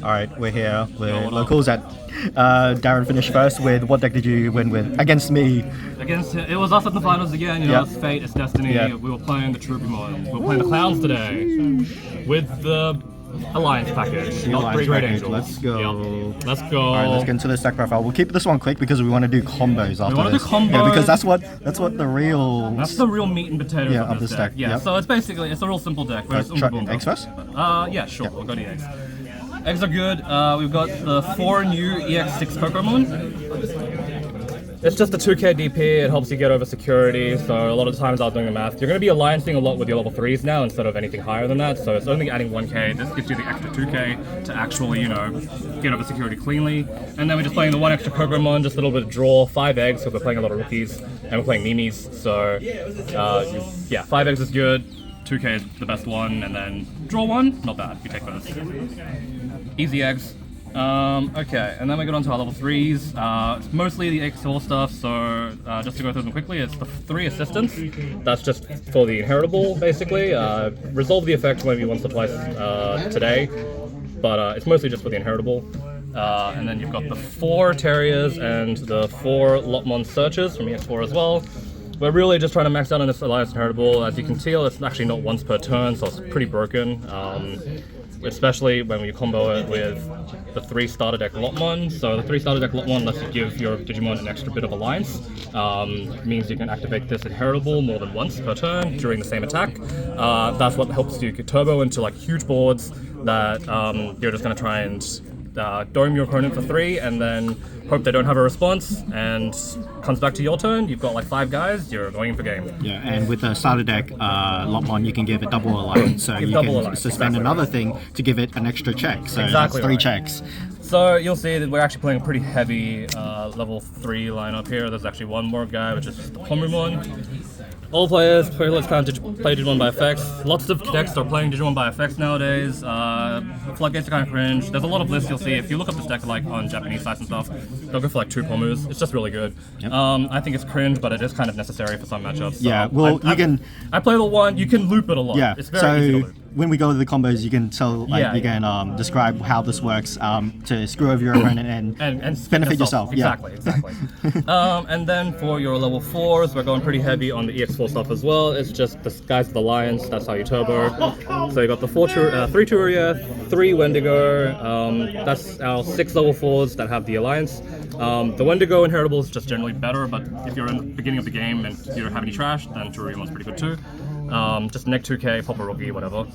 Alright, we're here with locals at Darren finished first with what deck did you win with? Against me. It was us at the finals again, you know, it's fate, it's destiny. We were playing the Cherubimon. We were playing the clowns today with the Alliance package, not Great Angels. Let's go. Yep. Let's go. Alright, let's get into the stack profile. We'll keep this one quick because we want to do combos after this. We want to do combos. Yeah, because that's what the real... That's the real meat and potatoes of this deck. Yeah, so it's basically, it's a real simple deck. Eggs first? Yeah, sure, we'll go to eggs. Eggs are good. We've got the 4 new EX06 Pokemon. It's just a 2k DP, it helps you get over security, so a lot of times I was doing the math. You're going to be alliancing a lot with your level 3s now instead of anything higher than that, so it's only adding 1k. This gives you the extra 2k to actually, you know, get over security cleanly. And then we're just playing the 1 extra Pokemon, just a little bit of draw, 5 eggs, because we're playing a lot of rookies, and we're playing Mimis, so yeah, 5 eggs is good, 2k is the best one, and then draw 1, not bad, you take those. Easy eggs. Okay, and then we get on to our level 3s. It's mostly the XL stuff, so just to go through them quickly, it's the 3 assistants. That's just for the inheritable, basically. Resolve the effect maybe once or twice today, but it's mostly just for the inheritable. And then you've got the 4 Terriers and the 4 Lotmon Searchers from EX4 as well. We're really just trying to max out on this Alliance inheritable. As you can tell, it's actually not once per turn, so it's pretty broken. Especially when you combo it with the 3 starter deck Lotmon. So the 3 starter deck Lotmon lets you give your Digimon an extra bit of alliance. Means you can activate this inheritable more than once per turn during the same attack. That's what helps you get turbo into like huge boards that you're just going to try and dome your opponent for 3 and then hope they don't have a response, and comes back to your turn, you've got like 5 guys, you're going in for game. Yeah, and with the starter deck Lotmon, you can give it double alliance, so you can suspend another thing to give it an extra check, so that's 3 checks. So you'll see that we're actually playing a pretty heavy level 3 lineup here. There's actually one more guy, which is the Plumbermon. All players play Digimon by effects. Lots of decks are playing Digimon by effects nowadays. Floodgates are kind of cringe. There's a lot of lists you'll see. If you look up this deck like on Japanese sites and stuff, they'll go for like 2 Pomus. It's just really good. Yep. I think it's cringe, but it is kind of necessary for some matchups. So yeah, well, I play the 1. You can loop it a lot. Yeah, it's very easy to loop. When we go to the combos, you can tell, you can describe how this works to screw over your opponent and benefit yourself. Exactly. And then for your level 4s, we're going pretty heavy on the EX4 stuff as well. It's just the guys of the Alliance, that's how you turbo. So you got the 3 Turia, 3 Wendigo, that's our 6 level 4s that have the Alliance. The Wendigo inheritable is just generally better, but if you're in the beginning of the game and you don't have any trash, then Churimon's pretty good too. Just neck 2k, pop a rookie, whatever.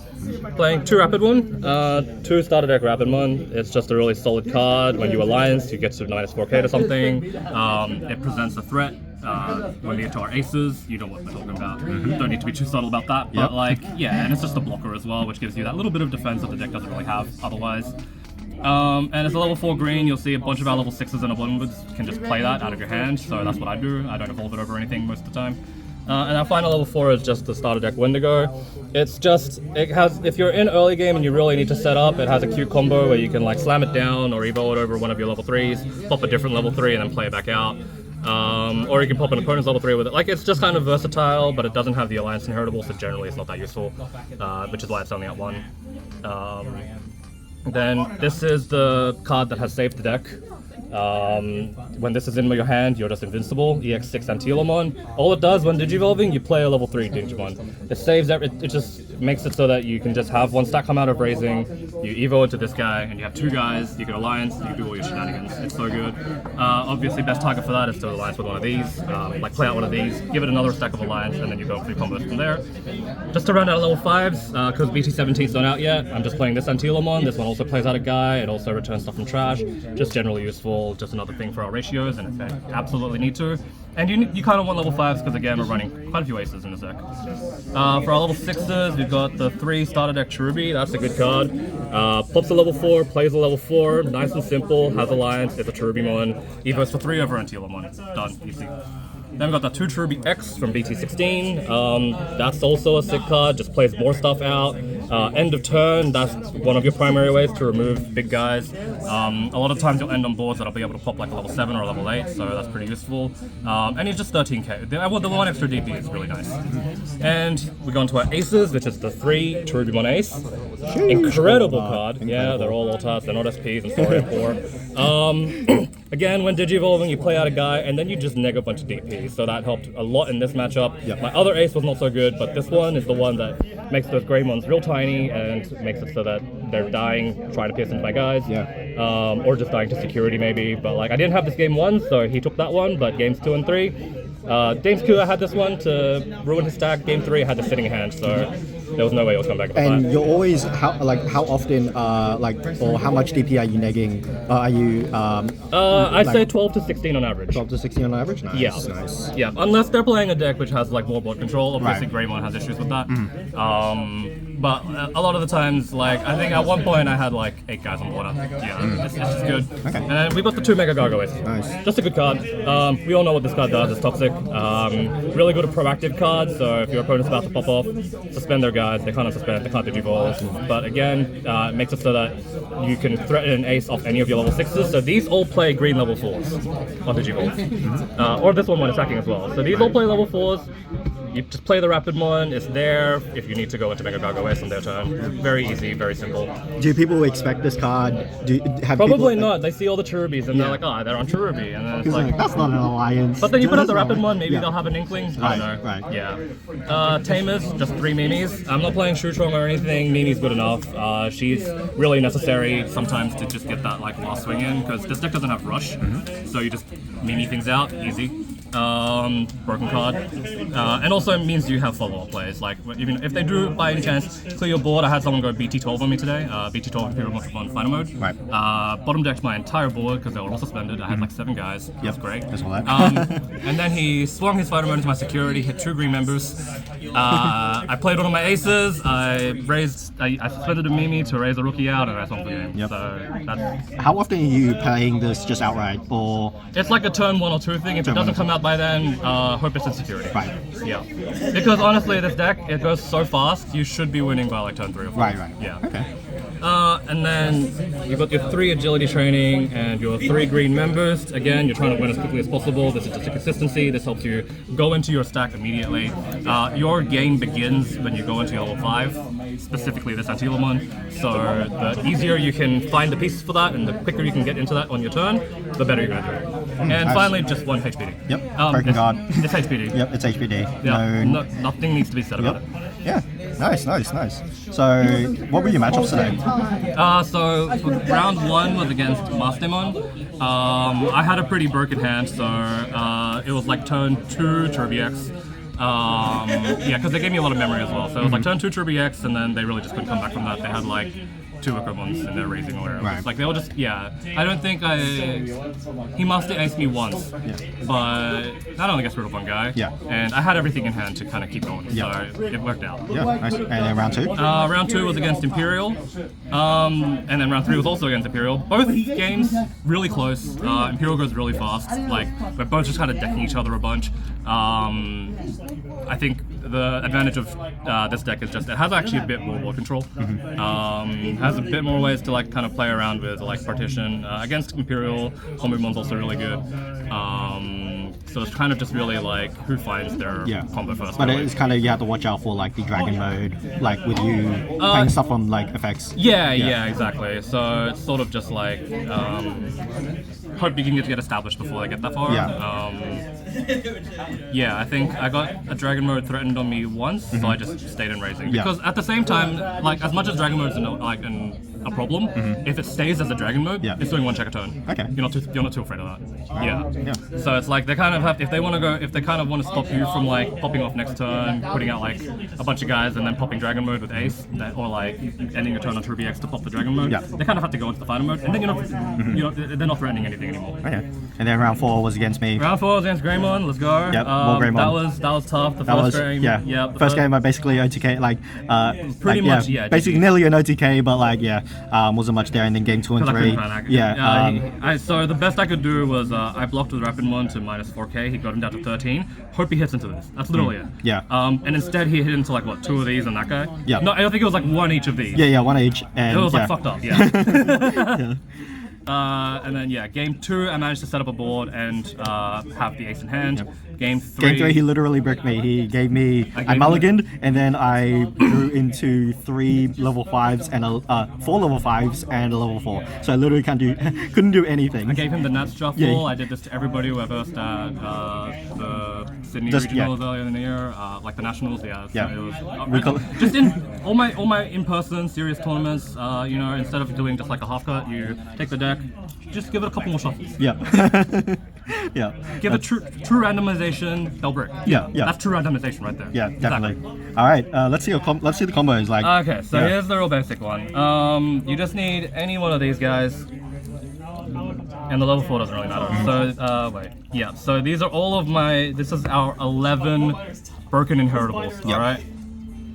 Playing 2 Rapidmon, 2 starter deck Rapidmon. It's just a really solid card. When you alliance, you get to -4k to something. It presents a threat. When we get to our aces, you know what we're talking about. Don't need to be too subtle about that, but and it's just a blocker as well, which gives you that little bit of defense that the deck doesn't really have otherwise. And as a level 4 green, you'll see a bunch of our level 6s and abundance can just play that out of your hand, so that's what I do. I don't evolve it over anything most of the time. And our final level 4 is just the starter deck Wendigo. It's just, if you're in early game and you really need to set up, it has a cute combo where you can like slam it down or evo it over one of your level 3s, pop a different level 3 and then play it back out. Or you can pop an opponent's level 3 with it. Like, it's just kind of versatile, but it doesn't have the Alliance inheritable, so generally it's not that useful, which is why it's only at 1. Then this is the card that has saved the deck. When this is in your hand, you're just invincible. EX6 Antilomon. All it does when digivolving, you play a level 3 Digimon. It saves it just makes it so that you can just have 1 stack come out of raising, you evo into this guy, and you have 2 guys, you can alliance, and you do all your shenanigans. It's so good. Obviously, best target for that is to alliance with one of these, like play out one of these, give it another stack of alliance, and then you go for your combos from there. Just to round out level 5s, because BT17 is not out yet, I'm just playing this Antilomon. This one also plays out a guy, it also returns stuff from trash, just generally useful. Just another thing for our ratios, and if they absolutely need to. And you kind of want level 5s because again we're running quite a few aces in this deck. For our level 6s, we've got the 3 starter deck Cherubi. That's a good card. Pops a level 4, plays a level 4, nice and simple, has alliance, it's a Cherubimon. Evos for 3 over Antilomon. Done, easy. Then we got the 2 Cherubi X from BT16. That's also a sick card, just plays more stuff out. End of turn, that's one of your primary ways to remove big guys. A lot of times you'll end on boards that'll be able to pop like a level 7 or a level 8, so that's pretty useful. And he's just 13k. The 1 extra DP is really nice. And we go into our aces, which is the 3 Cherubimon Ace. Incredible card. Yeah, they're all Altas, they're not SPs, I'm sorry, poor. Again, when Digivolving, you play out a guy, and then you just neg a bunch of DPs, so that helped a lot in this matchup. Yep. My other ace was not so good, but this one is the one that makes those Greymons real tiny, and makes it so that they're dying, trying to pierce into my guys. Yeah. Or just dying to security, maybe. But like, I didn't have this game 1, so he took that one, but games 2 and 3. Games 2, I had this one to ruin his stack. Game 3, I had the sitting hand, so there was no way it was coming back to the And fight. you're always how often or how much DP are you negging? Are you I'd say 12 to 16 on average. 12 to 16 on average? Nice. Yeah. Nice. Yeah, unless they're playing a deck which has like more board control. Obviously, Greymon has issues with that. But a lot of the times, like, I think at one point I had like 8 guys on board. Yeah, it's just good. Okay. And then we got the 2 Mega Gargoyles. Nice. Just a good card. We all know what this card does. It's toxic. Really good proactive card. So if your opponent's about to pop off, suspend their guys. They can't unsuspend. They can't Digivolve. But again, it makes it so that you can threaten an ace off any of your level 6s. So these all play green level 4s on Digivolve. Or this one when attacking as well. So these all play level 4s. You just play the rapid one, it's there if you need to go into Mega Gargoyles on their turn. Very easy, very simple. Do people expect this card? Probably not. They see all the Cherubis and they're like, oh, they're on Cherubi. And then it's like, that's not an alliance. But then you put out the rapid one, maybe they'll have an inkling. I don't know. Right. Yeah. Tamers, just 3 Mimis. I'm not playing Shutrong or anything. Mimi's good enough. She's really necessary sometimes to just get that like last swing in, because this deck doesn't have rush. So you just Mimi things out, easy. Broken card, and also means you have follow-up plays. Like even if they do by any chance clear your board, I had someone go BT12 on me today. BT12 Imperial Monster on final mode. Right. Bottom decked my entire board because they were all suspended. I had like 7 guys. That's great. That's all that. And then he swung his fighter mode into my security, hit 2 green members. I played one of my aces. I suspended a Mimi to raise a rookie out, and I swung the game. So that's. How often are you playing this just outright, or? It's like a turn 1 or 2 thing. If it doesn't come out by then, hope it's in security. Right. Yeah. Because honestly, this deck, it goes so fast, you should be winning by like turn 3 or 4. Right. Yeah. Okay. And then you've got your 3 agility training and your 3 green members. Again, you're trying to win as quickly as possible. This is just a consistency. This helps you go into your stack immediately. Your game begins when you go into your level 5, specifically this Antilamon. So the easier you can find the pieces for that and the quicker you can get into that on your turn, the better you're going to do. And finally, just 1 HPD. Yep. Broken guard. It's HPD. Yep, it's HPD. Yeah. Nothing needs to be said about it. Yeah. Nice. So, what were your matchups today? So round 1 was against Mastemon. I had a pretty broken hand, so it was like turn 2 Cherubi X. Yeah, because they gave me a lot of memory as well. So it was like turn 2 Cherubi X, and then they really just couldn't come back from that. They had like 2 Equipments in their raising or whatever. Right. Like they were just, I don't think he must have aced me once, but that only gets rid of 1 guy. Yeah. And I had everything in hand to kind of keep going, so it worked out. Yeah, nice. And then round 2? Round 2 was against Imperial, and then round 3 was also against Imperial. Both games really close. Imperial goes really fast. Like we're both just kind of decking each other a bunch. I think the advantage of this deck is just it has actually a bit more board control. Has a bit more ways to like kind of play around with like partition. Against Imperial, Homumon's also really good. So it's kind of just really like who finds their combo first. But it's kind of you have to watch out for like the dragon mode, like with you playing stuff on like effects. Yeah, exactly. So it's sort of just like hope you can get established before they get that far. Yeah, I think I got a dragon mode threatened on me once, so I just stayed in raising. Because at the same time, like as much as dragon mode is a problem, if it stays as a dragon mode, it's doing 1 check a turn. Okay. You're not too afraid of that. Yeah. So it's like they kind of have if they kind of want to stop you from like popping off next turn, putting out like a bunch of guys and then popping dragon mode with ace, or like ending your turn on Cherubi X to pop the dragon mode. They kind of have to go into the final mode, and then they're not threatening anything anymore. Okay. And then round 4 was against me. Round 4 was against Greymon. Let's go. Yep. Greymon. That was tough. The first game. Yeah. First game I basically OTK like pretty much. Basically nearly an OTK, but like wasn't much there, and then game 2 and 3. So the best I could do was I blocked with Rapidmon to minus 4k. He got him down to 13. Hope he hits into this. That's literally it. Yeah. And instead he hit into like what, 2 of these and that guy. Yeah. No, I don't think it was like 1 each of these. Yeah, 1 each. And it was like fucked up. Yeah. Yeah. And then game 2, I managed to set up a board and have the ace in hand. Yep. Game 3. Game 3, he literally bricked me. He gave me a mulligan, and then I drew into 3 level 5s and 4 level 5s and a level 4. So I literally couldn't do anything. I gave him the Nats shuffle. Yeah. I did this to everybody who I versed at the Sydney regionals earlier in the year, like the nationals. Yeah. So it was just in all my in-person serious tournaments. Instead of doing just like a half cut, you take the deck, just give it a couple more shuffles. Yeah. Yeah. Give it true randomization, they'll break. Yeah. That's true randomization right there. Yeah, definitely. Exactly. All right, let's see the combos. Like. Okay, so here's the real basic one. You just need any one of these guys, and the level 4 doesn't really matter. So So these are all of my. This is our 11 broken inheritables. All right.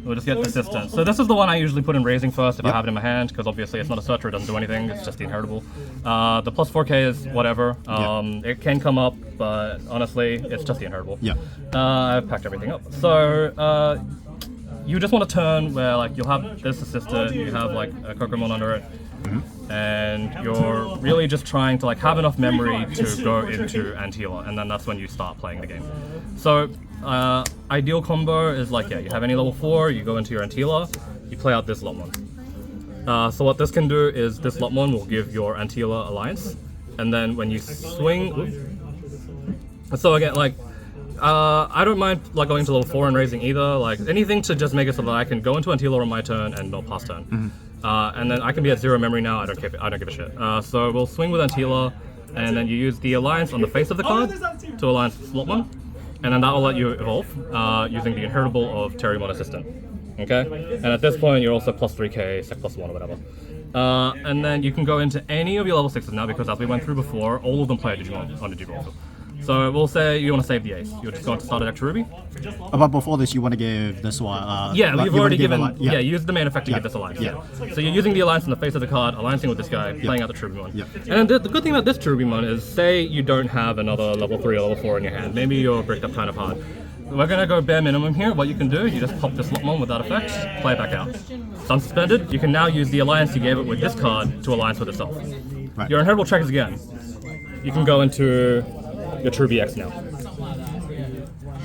We'll just get persistent. So this is the one I usually put in raising first if I have it in my hand, because obviously it's not a searcher, it doesn't do anything, it's just the inheritable. The plus 4k is whatever. It can come up, but honestly, it's just the inheritable. Yeah. I've packed everything up. So you just want a turn where like you'll have this assisted, you have like a Kokomon under it, and you're really just trying to like have enough memory to go into Anti-healer, and then that's when you start playing the game. So ideal combo is like, you have any level 4, you go into your Anti-healer, you play out this Lotmon. So what this can do is this Lotmon will give your Anti-healer Alliance, and then when you swing... So again, like, I don't mind like going to level 4 and raising either, like anything to just make it so that I can go into Anti-healer on my turn and not pass turn. And then I can be at 0 memory now, I don't give a shit. So we'll swing with Anti-healer, and then you use the Alliance on the face of the card to Alliance with Lotmon. And then that will let you evolve using the inheritable of Cherubimon Assistant. Okay? And at this point, you're also plus 3k, sec plus 1 or whatever. And then you can go into any of your level 6s now, because as we went through before, all of them play a Digimon on Digivolve. So we'll say you want to save the ace. You're just going to start a deck Cherubi. But before this, you want to give this one. We've already given. Use the main effect to give this alliance. So you're using the alliance on the face of the card, alliancing with this guy, playing out the Cherubimon. And the good thing about this Cherubimon is, say you don't have another level 3 or level 4 in your hand. Maybe you're bricked up kind of hard. We're going to go bare minimum here. What you can do, you just pop this Lotmon with that effect, play it back out. It's unsuspended. You can now use the alliance you gave it with this card to alliance with itself. Right. Your inheritable check is again. You can go into your Cherubi X now.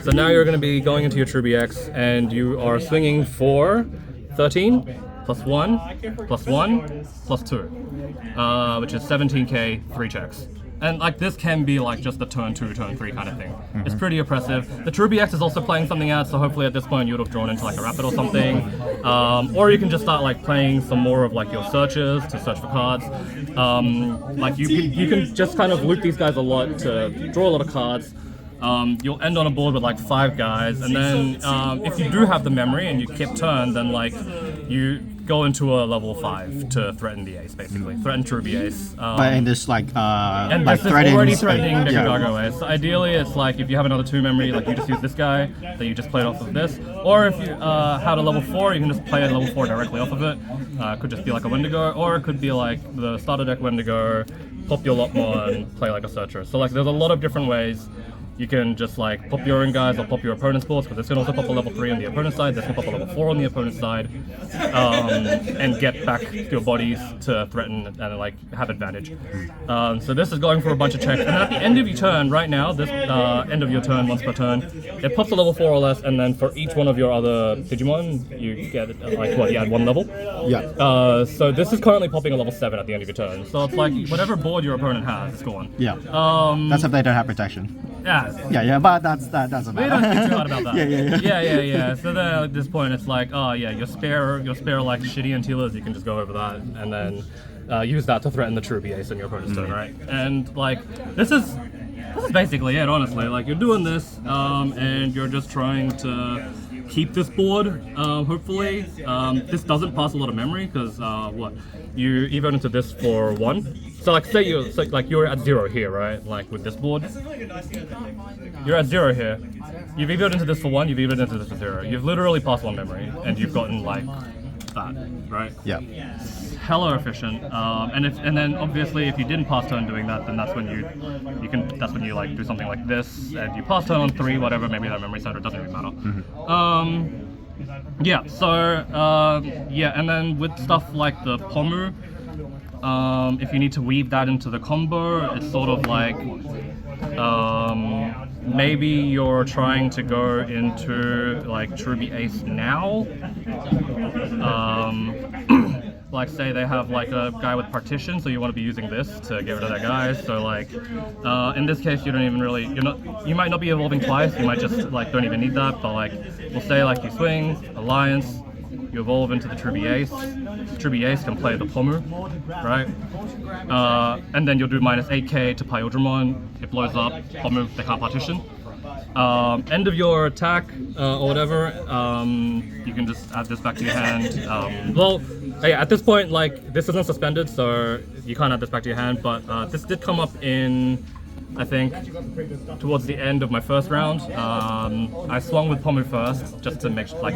So now you're going to be going into your Cherubi X, and you are swinging for 13 plus 1 plus 1 plus 2, which is 17k, 3 checks. And like this can be like just the turn 2, turn 3 kind of thing. It's pretty oppressive. The Cherubi X is also playing something out, so hopefully at this point you would have drawn into like a Rapid or something. Or you can just start like playing some more of like your searches to search for cards. Like you can just kind of loop these guys a lot to draw a lot of cards. You'll end on a board with like 5 guys, and then if you do have the memory and you keep turn, then like you go into a level 5 to threaten the ace, basically. Threaten Cherubi ace. But in this like and like this is already threatening Decagargo ace. So ideally it's like if you have another 2 memory, like you just use this guy that you just played off of this. Or if you had a level 4, you can just play a level 4 directly off of it. It could just be like a Wendigo, or it could be like the starter deck Wendigo, pop your Lotmon, play like a Searcher. So like there's a lot of different ways. You can just like pop your own guys or pop your opponent's boards, because this can also pop a level 3 on the opponent's side, this can pop a level 4 on the opponent's side, and get back your bodies to threaten and like have advantage. So this is going for a bunch of checks, and at the end of your turn, right now, this end of your turn, once per turn, it pops a level 4 or less, and then for each one of your other Digimon, you get like what, you add 1 level? Yeah. So this is currently popping a level 7 at the end of your turn. So it's like whatever board your opponent has, it's gone. Yeah. That's if they don't have protection. Yeah, but that doesn't matter. We don't think too hard about that. Yeah. So then at this point, it's like, oh yeah, your spare like shitty Antillas, you can just go over that and then use that to threaten the Cherubi ace on your opponent's turn, right? And like this is basically it, honestly. Like you're doing this, and you're just trying to keep this board. Hopefully, this doesn't pass a lot of memory because you evote into this for 1. So like say you're at 0 here, right? Like with this board, you're at 0 here. You've evoted into this for 1. You've evoted into this for 0. You've literally passed 1 memory, and you've gotten like that, right? Yeah. hella efficient. And then obviously if you didn't pass turn doing that, then that's when you like do something like this, and you pass turn on 3, whatever, maybe that memory center, it doesn't really matter. Yeah, so yeah, and then with stuff like the Pomu, if you need to weave that into the combo, it's sort of like maybe you're trying to go into like Cherubi Ace now. Like say they have like a guy with partition, so you want to be using this to get rid of that guy. So like in this case, you don't even really, you might not be evolving twice. You might just like don't even need that. But like we'll say like you swing Alliance, you evolve into the Cherubi Ace. Cherubi Ace can play the Pomu, right? And then you'll do minus 8k to Pyodramon. It blows up. Pomu, they can't partition. End of your attack or whatever, you can just add this back to your hand. Well, yeah, at this point, like this isn't suspended, so you can't add this back to your hand. But this did come up in, I think, towards the end of my first round. I swung with Pomu first, just to make sure, like,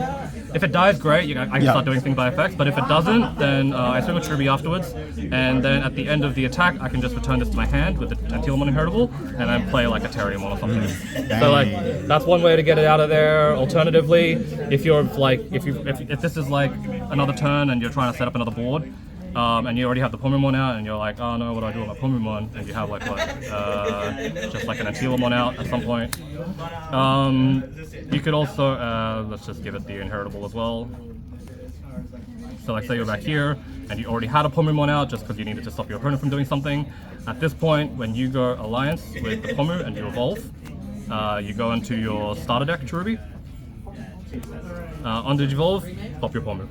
if it dies, great, I can start doing things by effects, but if it doesn't, then I swing with Cherubi afterwards, and then at the end of the attack, I can just return this to my hand with the Antilamon Inheritable, and then play like a Terriermon or something. So like, that's one way to get it out of there. Alternatively, if you're like, if this is like another turn and you're trying to set up another board, and you already have the Pomumon out, and you're like, oh no, what do I do with my Pomumon? And you have like what, just like an Antilamon out at some point. You could also, let's just give it the Inheritable as well. So like say you're back here, and you already had a Pomumon out just because you needed to stop your opponent from doing something. At this point, when you go Alliance with the Pomu and you evolve, you go into your starter deck, Cherubi. On Digivolve, pop your Pomu.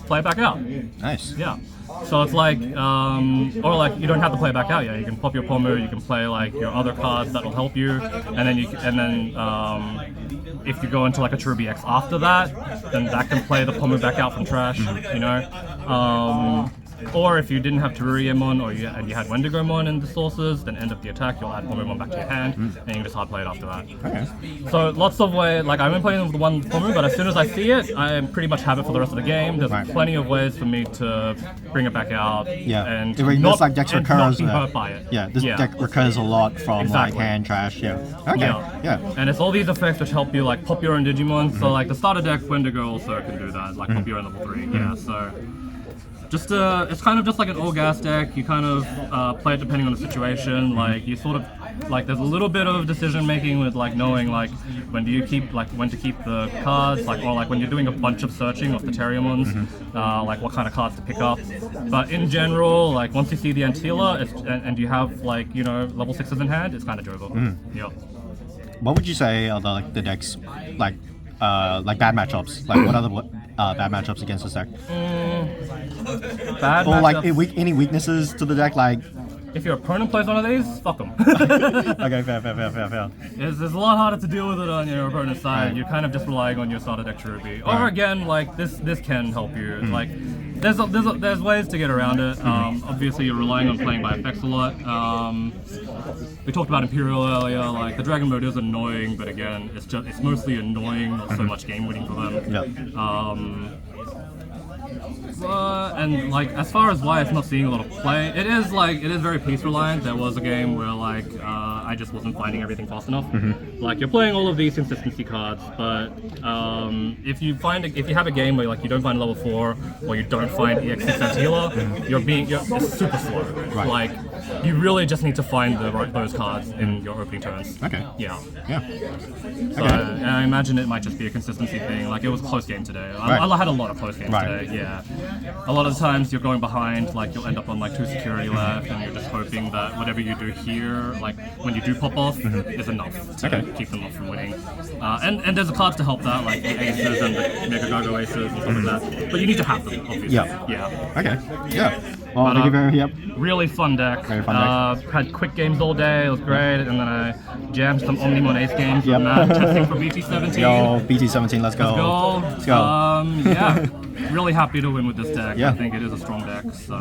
Play it back out. Nice. Yeah. So it's like, or like you don't have to play it back out yet. You can pop your Pomu. You can play like your other cards that will help you, and then if you go into like a Cherubi X after that, then that can play the Pomu back out from trash. You know. Or if you didn't have Terriermon and you had Wendigomon in the sources, then end of the attack, you'll add Pomumon back to your hand, and you can just hard play it after that. Okay. So lots of ways, like I've been playing with the one Pomu, but as soon as I see it, I pretty much have it for the rest of the game. There's plenty of ways for me to bring it back out. Yeah. And this like deck recurs. Not be hurt by it. Yeah. This deck recurs a lot from like hand trash. Yeah. Okay. Yeah. And it's all these effects which help you like pop your own Digimon. So like the starter deck Wendigo also can do that, like pop your own level 3. Yeah. So. Just it's kind of just like an all gas deck. You kind of play it depending on the situation. Like you sort of like there's a little bit of decision making with like knowing like when to keep the cards, like or like when you're doing a bunch of searching of the Terriermons, like what kind of cards to pick up. But in general, like once you see the Antila and you have like level 6s in hand, it's kind of doable. Yeah. What would you say are the decks like bad matchups? Like what are the bad matchups against this deck? Bad or matchups. like any weaknesses to the deck, like if your opponent plays one of these, fuck them. Okay, fair. It's a lot harder to deal with it on your opponent's side. Right. You're kind of just relying on your starter deck Cherubi. Or again, like this can help you. Like there's ways to get around it. Obviously, you're relying on playing by effects a lot. We talked about Imperial earlier. Like the Dragon mode is annoying, but again, it's mostly annoying, not so much game winning for them. Yeah. And like as far as why it's not seeing a lot of play, it is very piece reliant. There was a game where like I just wasn't finding everything fast enough. Like you're playing all of these consistency cards, but if you have a game where like you don't find level 4 or you don't find EX06 Antila, it's super slow. Right. Like you really just need to find those cards in your opening turns. Okay. Yeah. So Okay. I imagine it might just be a consistency thing. Like it was a close game today. I had a lot of close games today. Yeah. A lot of the times you're going behind, like you'll end up on like 2 security left, and you're just hoping that whatever you do here, like when you do pop off, is enough to keep them off from winning. And there's cards to help that, like the aces and the Mega Gargo aces and stuff like that. But you need to have them, obviously. Yeah. Okay. Yeah. Well, thank you very much. Really fun deck. Very fun deck. Had quick games all day. It was great, and then I jammed some Omnimon Ace games. Yep. Testing for BT17. Yo, BT17, let's go. Let's go. Yeah. Really happy to win with this deck. Yeah. I think it is a strong deck. So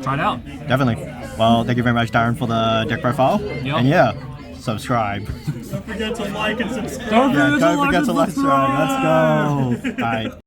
try it out. Definitely. Well, thank you very much, Darren, for the deck profile. Yep. And subscribe. Don't forget to like and subscribe. Don't forget to like and subscribe. Let's go. Bye.